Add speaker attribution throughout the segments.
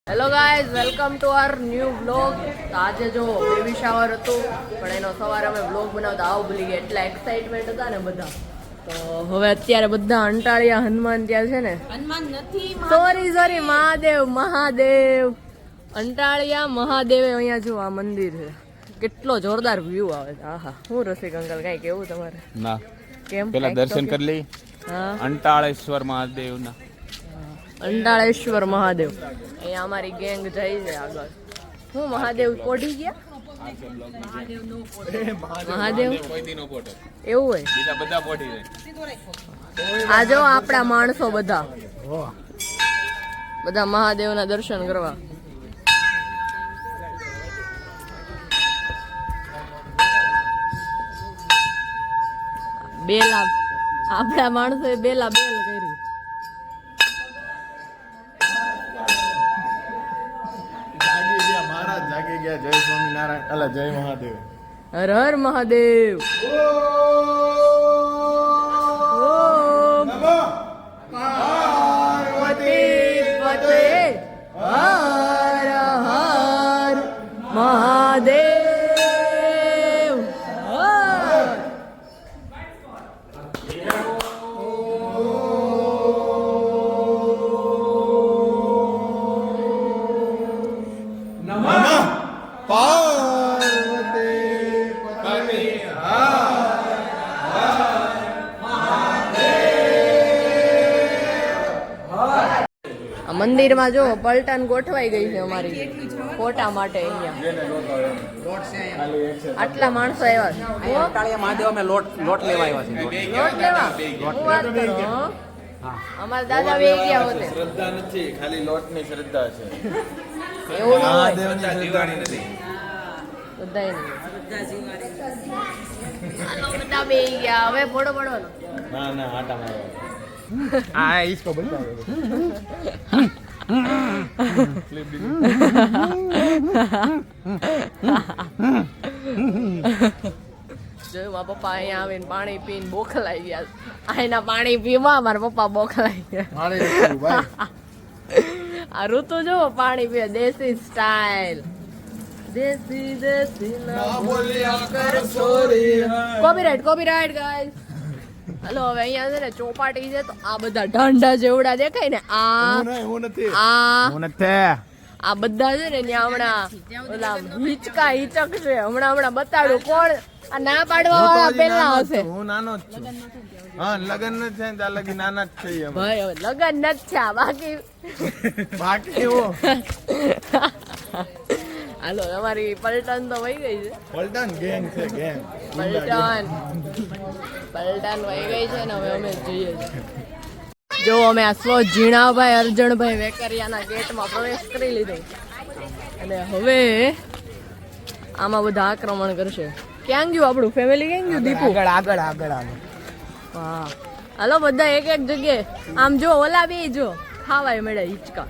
Speaker 1: Hello guys, welcome to our new vlog. તો આજે જો બેબી શાવર હતું, પણ એનો સવારે અમે વ્લોગ બનાવતા આવું ભૂલી ગયા, એટલા એક્સાઇટમેન્ટ હતા ને બધા. તો હવે અત્યારે બધા અંટાળિયા હનુમાન ત્યાં છે ને, હનુમાન નથી, સોરી મહાદેવ. અંટાળિયા મહાદેવ અહીંયા જો આ મંદિર છે, કેટલો જોરદાર વ્યૂ આવે છે. આહા, હું રસિક અંકલ કઈ કેવું તમારે? ના, કેમ પેલા દર્શન કરી લઈ. હા, અંટાળેશ્વર મહાદેવના. અંટાળેશ્વર મહાદેવ અહીંયા અમારી ગેંગ જઈ છે આગળ. હું મહાદેવ પોઢી ગયા? મહાદેવ એવું હોય? આ જો આપણા માણસો બધા મહાદેવના દર્શન કરવા. બેલા આપણા માણસો એ બેલ કરી.
Speaker 2: જાગી ગયા. જય સ્વામિનારાયણ. અલા, જય મહાદેવ.
Speaker 1: હર હર મહાદેવ. ઓમ પાર્વતી પતે હર હર મહાદેવ. મંદિરમાં જો પલટન ગોઠવાઈ ગઈ છે અમારી ફોટા માટે. અહીંયા આટલા માણસો આવ્યા છે.
Speaker 3: મહાદેવ અમે લોટ લેવા આવ્યા છે.
Speaker 1: લોટ લેવા અમારા દાદા બે ગયા હોતે.
Speaker 2: શ્રદ્ધા નથી, ખાલી લોટની શ્રદ્ધા છે.
Speaker 1: એવું ન હોય.
Speaker 2: મહાદેવની શ્રદ્ધા નથી.
Speaker 1: બધા બે ગયા. હવે ફોટો પડવાનો.
Speaker 2: ના આટા મારવા. આ ઈસકો બતાવો.
Speaker 1: જોયું મારા પપ્પા અહીંયા આવીને પાણી પીને બોખલાઈ ગયા. આના પાણી પીવા મારા પપ્પા બોખલાઈ ગયા. આ ઋતુ જો પાણી પીવે દેશી સ્ટાઇલ. દેશી ના બોલ્યા કર ચોરી. Copyright guys. હલો, હવે અહીંયા છે ને ચોપાટી છે, તો આ બધા ઢાંડા જેવડા દેખાય ને, આ બધા છે ને ત્યાં હમણાં ઓલા હિચક છે. હમણાં બતાડું કોણ આ ના પાડવા વાળા પેલા હશે.
Speaker 2: હું નાનો જ છું. હા, લગન ન છે ત્યાં લગી નાના જ છીએ
Speaker 1: ભાઈ. હવે લગન નથી થયા, બાકી હાલો, તમારી પલટન તો વહી ગઈ છે.
Speaker 2: પલટન ગેંગ છે, ગેંગ.
Speaker 1: પલટન વહી ગઈ છે ને હવે અમે જઈએ છીએ. જો અમે આ સ્વ ઝીણાભાઈ અર્જણભાઈ વેકરિયાના ગેટમાં પ્રવેશ કરી લીધો અને હવે આમાં બધા આક્રમણ કરશે. ક્યાં ગયું આપણું ફેમિલી? ક્યાં ગયું દીપુ?
Speaker 3: આગળ
Speaker 1: હા, હાલો બધા એક જગ્યાએ. આમ જો ઓલા બી જો ખાવાય મળે હિચકા.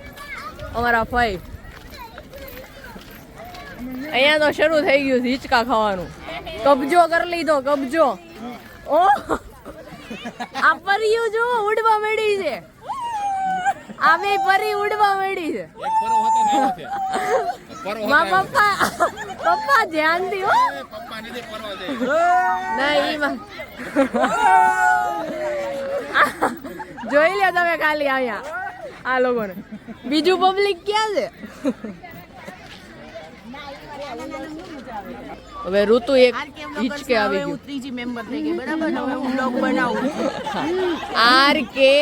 Speaker 1: અમારા ફાઈ અહીંયા તો શરૂ થઈ ગયું છે હિચકા ખાવાનું. કબજો કરી લીધો, કબજો. ઓ આ પરીઓ જો ઉડવા મળી છે. આ બે પરી ઉડવા મળી છે. મારા પપ્પા ધ્યાનથી હો. નહીં જોઈ લે તમે ખાલી અહીંયા આ લોકોને. બીજું પબ્લિક ક્યાં છે? હવે ઋતુ એક હિચકે આવી ગયું. ત્રીજી મેમ્બર થઈ ગઈ, બરાબર. હવે હું બ્લોગ બનાવું. આર કે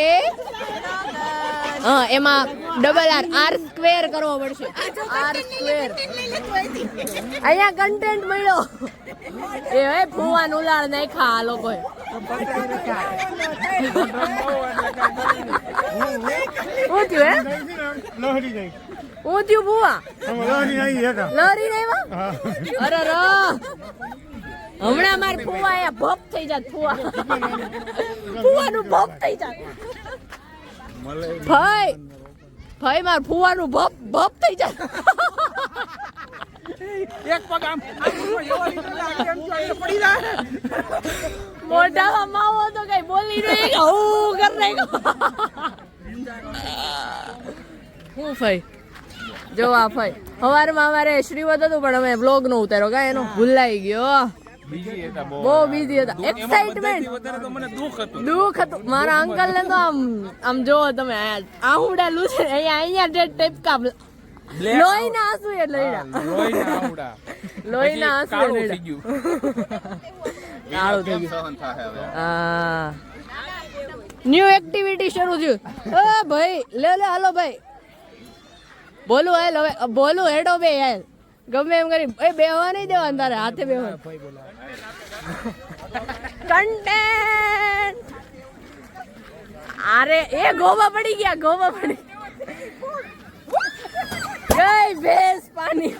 Speaker 1: હા, એમાં ડબલ આર સ્ક્વેર કરવો પડશે. R square. અહીંયા કન્ટેન્ટ મળ્યો. એ હે ફુવાન ઉલાળ નાખ્યા આ લોકોએ. શું થયું હે? હું થયું ફુવા? લહરી નહીં આવ્યા? અરે હમણાં માર ફુવા અહીંયા ભપ થઈ જાત. ફુવાનું ભપ થઈ જાત. ભાઈ માર ફુવાનું ભપ થઈ જાય. એક પગ આમ પડી જાય. મોઢામાં માવો તો કઈ બોલી નહીં. હું ભાઈ જો આ ભાઈ સવારમાં અમારે શ્રીવત હતું પણ અમે બ્લોગ નો ઉતાર્યો કાંઈ એનો ભૂલાઈ ગયો બહુ બીજી હતા એક્સાઇટમેન્ટ દુઃખ હતું મારા અંકલ ને તો આમ જોવો તમે આહુડા લૂછે અહીંયા ટેપકા લોહીના આંસુ એ લોહીના આંસુ કાળું થઈ ગયું હા ન્યુ એક્ટિવિટી શરૂ થયું ભાઈ લે હાલો ભાઈ બોલું હેલ હવે બોલું હેડો બે હેલ ગમે એમ કરી બેહવા નહીં દેવા તારે હાથે બેહવા કન્ટેન્ટ અરે એ ગોવા પડી ગઈ ભેંસ પાણી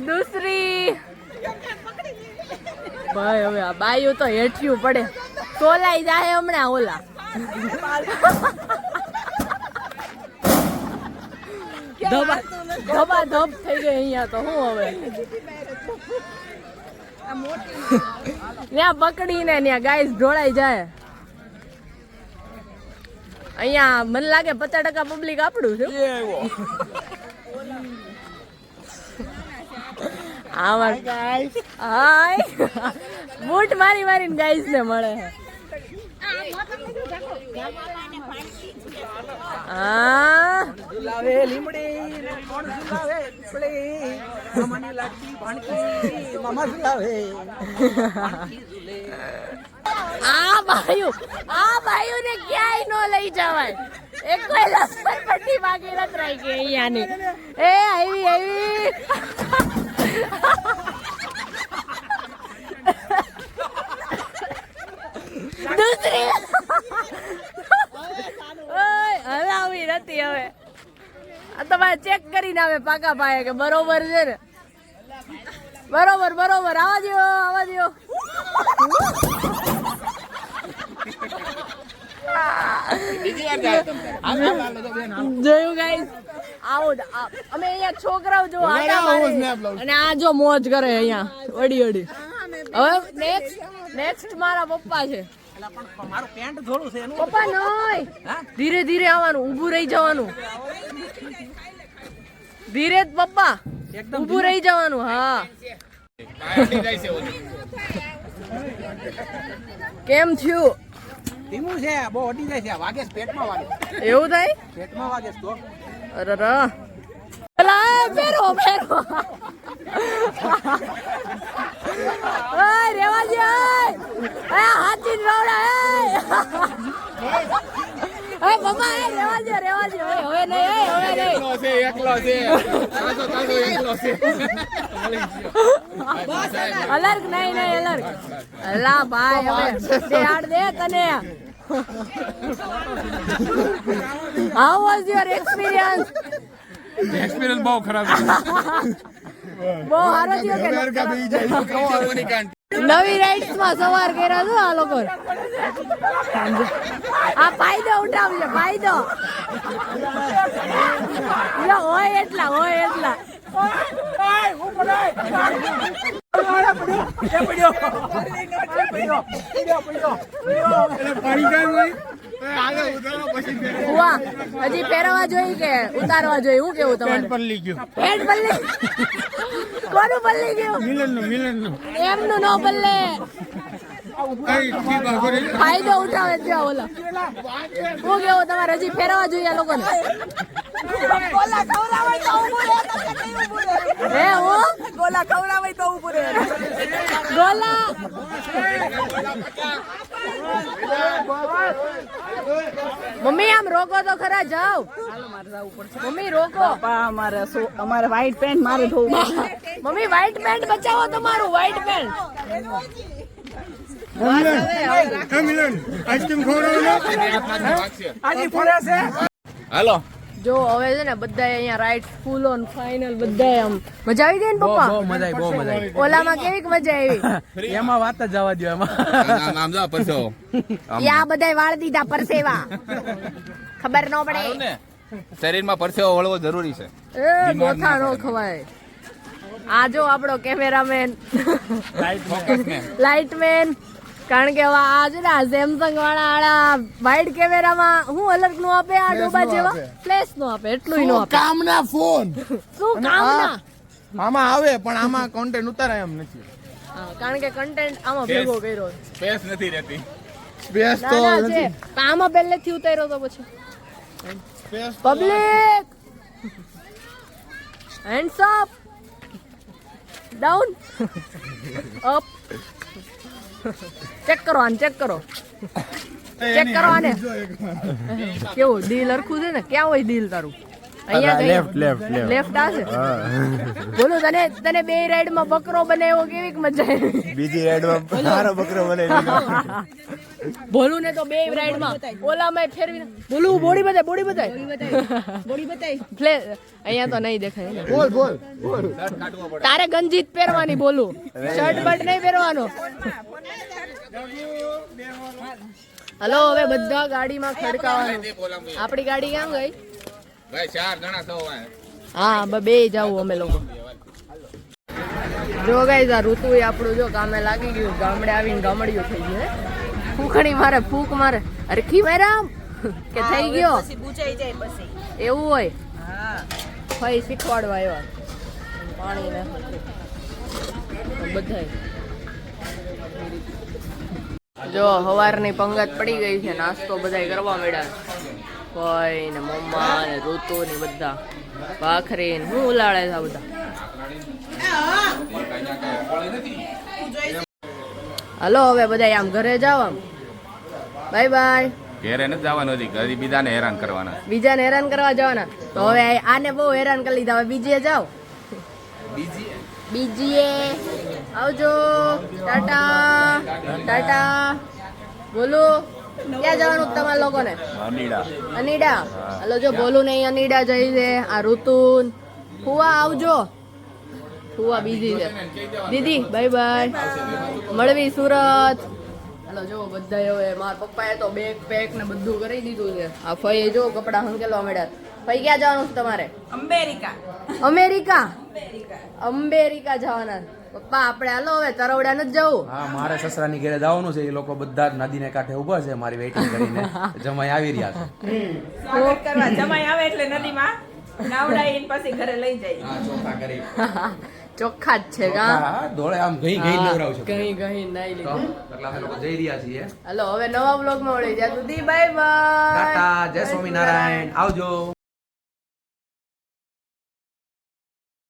Speaker 1: દૂસરી ભાઈ હવે આ બાયું તો હેઠિયું પડે તોલાઈ જાય હમણાં ઓલા ધબા ધબ થઈ ગઈ અહીંયા તો હું હવે ત્યાં પકડીને ત્યાં ગાઈસ ઢોળાઈ જાય અહીંયા મને લાગે 50% પબ્લિક આપણું છે હાય બૂટ મારીને ગાઈસ ને મળે આ ભાઈઓ ને ક્યાંય નો લઈ જવાય એક કોઈ લસણ પટ્ટી બાકી નથી રહી ગઈ અહીંયાની એ આવી દૂસરી હલાવી નથી હવે આ તમારે ચેક કરીને આવે પાકા પાયે કે બરોબર છે ને બરોબર આવા દો જોયું ગાઈસ આવું અમે અહીંયા છોકરાઓ જો અને આ જો મોજ કરે અહીંયા અડી હવે નેક્સ્ટ મારા પપ્પા છે પપ્પા નહીં ધીરે ધીરે આવવાનું ઊભું રહી જવાનું ધીરે પપ્પા ઊભું રહી જવાનું હા કેમ થયું
Speaker 3: ધીમું છે બહુ અડી જાય છે વાગે પેટમાં વાગે
Speaker 1: એવું થાય
Speaker 3: પેટમાં વાગે તો
Speaker 1: અરે ફેરો રેવા દે હાથી રવડા રેવા દે હવે નહીં
Speaker 2: એકલો છે
Speaker 1: અલર્ગ નહીં અલર્ગ અલ્લા ભાઈ હવે દેડ દે તને હાઉ વોઝ યોર એક્સપીરિયન્સ
Speaker 2: બહુ ખરાબ
Speaker 1: બહુ સારો થયો કે નવી રાઇડ્સ માં સવાર કર્યા છો આ લોકો આ ફાયદો ઉઠાવજો ફાયદો હોય એટલા હજી પહેરવા જોઈ કે ઉતારવા જોઈ હું કેવું તમારે
Speaker 2: પલ્લી ગયું
Speaker 1: પેન્ટ પલ્લી કોનું પલ્લી ગયું
Speaker 2: મિલનનું
Speaker 1: એમનું નો પલ્લે ફાયદો ઉઠાવે છે ઓલા હું કેવું તમારે હજી ફેરવા જોઈએ આ લોકોને હે હું ગોલા ખવડાવે તો ઊભું રહે ગોલા મમ્મી આમ રોકો તો ખરા જાવ મમ્મી રોકો
Speaker 4: અમારે વ્હાઈટ પેન્ટ મારે ધોવું
Speaker 1: મમ્મી વ્હાઈટ પેન્ટ બચાવો તમારું વ્હાઈટ પેન્ટ
Speaker 2: હાલો
Speaker 1: જો હવે છે ને બધા અહીંયા રાઈડ ફૂલ ઓન ફાઇનલ બધા આમ મજા આવી ગઈ ને પપ્પા
Speaker 3: બહુ મજા આવી
Speaker 1: ઓલામાં કેવી મજા આવી
Speaker 3: એમાં વાત જ જવા દો એમાં
Speaker 2: આમ જા પરસો
Speaker 1: યા બધાય વાળ દીધા પરસેવા ખબર ન પડે
Speaker 2: શરીરમાં પરસેવો વળવો જરૂરી છે
Speaker 1: એ ગોથા નો ખવાય આ જો આપણો કેમેરામેન લાઇટમેન કારણ કે હવે આ છે ને આ સેમસંગ વાળા વાઇડ કેમેરામાં હું અલર્ટ નું આપે આ ડોબા જેવા ફ્લેશ નું આપે એટલું નો આપે
Speaker 2: કામના ફોન
Speaker 1: શું કામના
Speaker 2: આમાં આવે પણ આમાં કોન્ટેન્ટ ઉતારાય એમ નથી.
Speaker 1: હા, કારણ કે કન્ટેન્ટ આમાં ભેગો કર્યો છે.
Speaker 2: સ્પેસ નથી રહેતી. સ્પેસ
Speaker 1: ના
Speaker 2: તો
Speaker 1: ના છે
Speaker 2: નથી.
Speaker 1: પણ આમાં પહેલેથી ઉતાર્યો તો પછી
Speaker 2: space
Speaker 1: public hands up down up check કરો આને ચેક કરો ચેક કરો આને કેવું દિલ હરખું છે ને ક્યાં હોય દિલ તારું અહીંયા લેફ્ટ આ છે બોલો તને બે રાઈડ માં બકરો બનાવ્યો કેવી મજા આવી
Speaker 2: બીજી રાઈડમાં મારો બકરો બને
Speaker 1: બોલું ને તો બે રાઈડ માં ઓલામાં ફેરવી બોલું બોડી બતાય બોડી બતાય અહીંયા તો નહીં દેખાય ને.
Speaker 2: બોલ બોલ બોલ.
Speaker 1: તારે ગંજીત પહેરવાની બોલું શર્ટ બટ નહીં પહેરવાનો. હલો હવે બધા ગાડીમાં ખડકાવાનું. આપણી ગાડી ક્યાં ગઈ?
Speaker 2: ભાઈ 4 જણા છો.
Speaker 1: હા બે જાવું અમે લોકો. જો ગાઈસ આ ઋતુ આપણું જો કામે લાગી ગયું. ગામડે આવીને ગામડિયું થઈ ગયું હે. ફૂંકણી મારે ફૂંક મારે અરખી મારા કે થઈ ગયો એવું હોય. ભાઈ શીખવાડવા આવ્યા પાણી ને બધાય. જો હવારની પંગત પડી ગઈ છે. નાસ્તો બધાય કરવા મળ્યા. ભાઈ ને મમ્મા ને ઋતુ ને બધા ભાખરી ને હું ઉલાળે છે આ બધા. હલો હવે બધા આમ ઘરે જાવ આમ બાય બાય.
Speaker 2: ઘેરે નથી જવાનું હજી. ઘરે બીજાને હેરાન કરવાના.
Speaker 1: બીજાને હેરાન કરવા જવાના તો હવે આને બહુ હેરાન કરી લીધા. હવે બીજીએ જાઓ. બીજીએ આવજો. ટાટા ટાટા બોલો. ક્યાં જવાનું તમારા લોકોને? અનીડા. હલો જો બોલું નહીં અનીડા જઈ છે. આ ઋતુન ફુવા આવજો. ફુવા બીજી છે. દીદી બાય બાય. મળવી સુરત. હલો જો બધા હવે મારા પપ્પાએ તો બેગ પેક ને બધું કરી દીધું છે. આ ફઈએ જો કપડા હંકેલવા મળ્યા. ફઈ ક્યાં જવાનું છે તમારે? અમેરિકા જવાના પપ્પા આપણે. હાલો હવે તરવડા નથી જવું.
Speaker 3: હા મારે સસરાની ઘરે જવાનું છે. એ લોકો બધા જ નદીને કાંઠે ઉભા છે મારી વેઇટિંગ કરીને. જમાઈ આવી રહ્યા છે.
Speaker 5: જમાઈ આવે એટલે નદીમાં નાવડાવીને પછી ઘરે લઈ જાય.
Speaker 3: હા ચોખા કરી.
Speaker 1: ચોખ્ખા જ છે કા?
Speaker 3: હા દોડે આમ ગઈ લેવડાવ છે.
Speaker 1: ગઈ નાઈ લીધું.
Speaker 3: એટલે અમે લોકો જઈ રહ્યા છીએ.
Speaker 1: હલો હવે નવા બ્લોગમાં મળી. ત્યાં સુધી બાય બાય.
Speaker 3: ટાટા જય સ્વામિનારાયણ આવજો.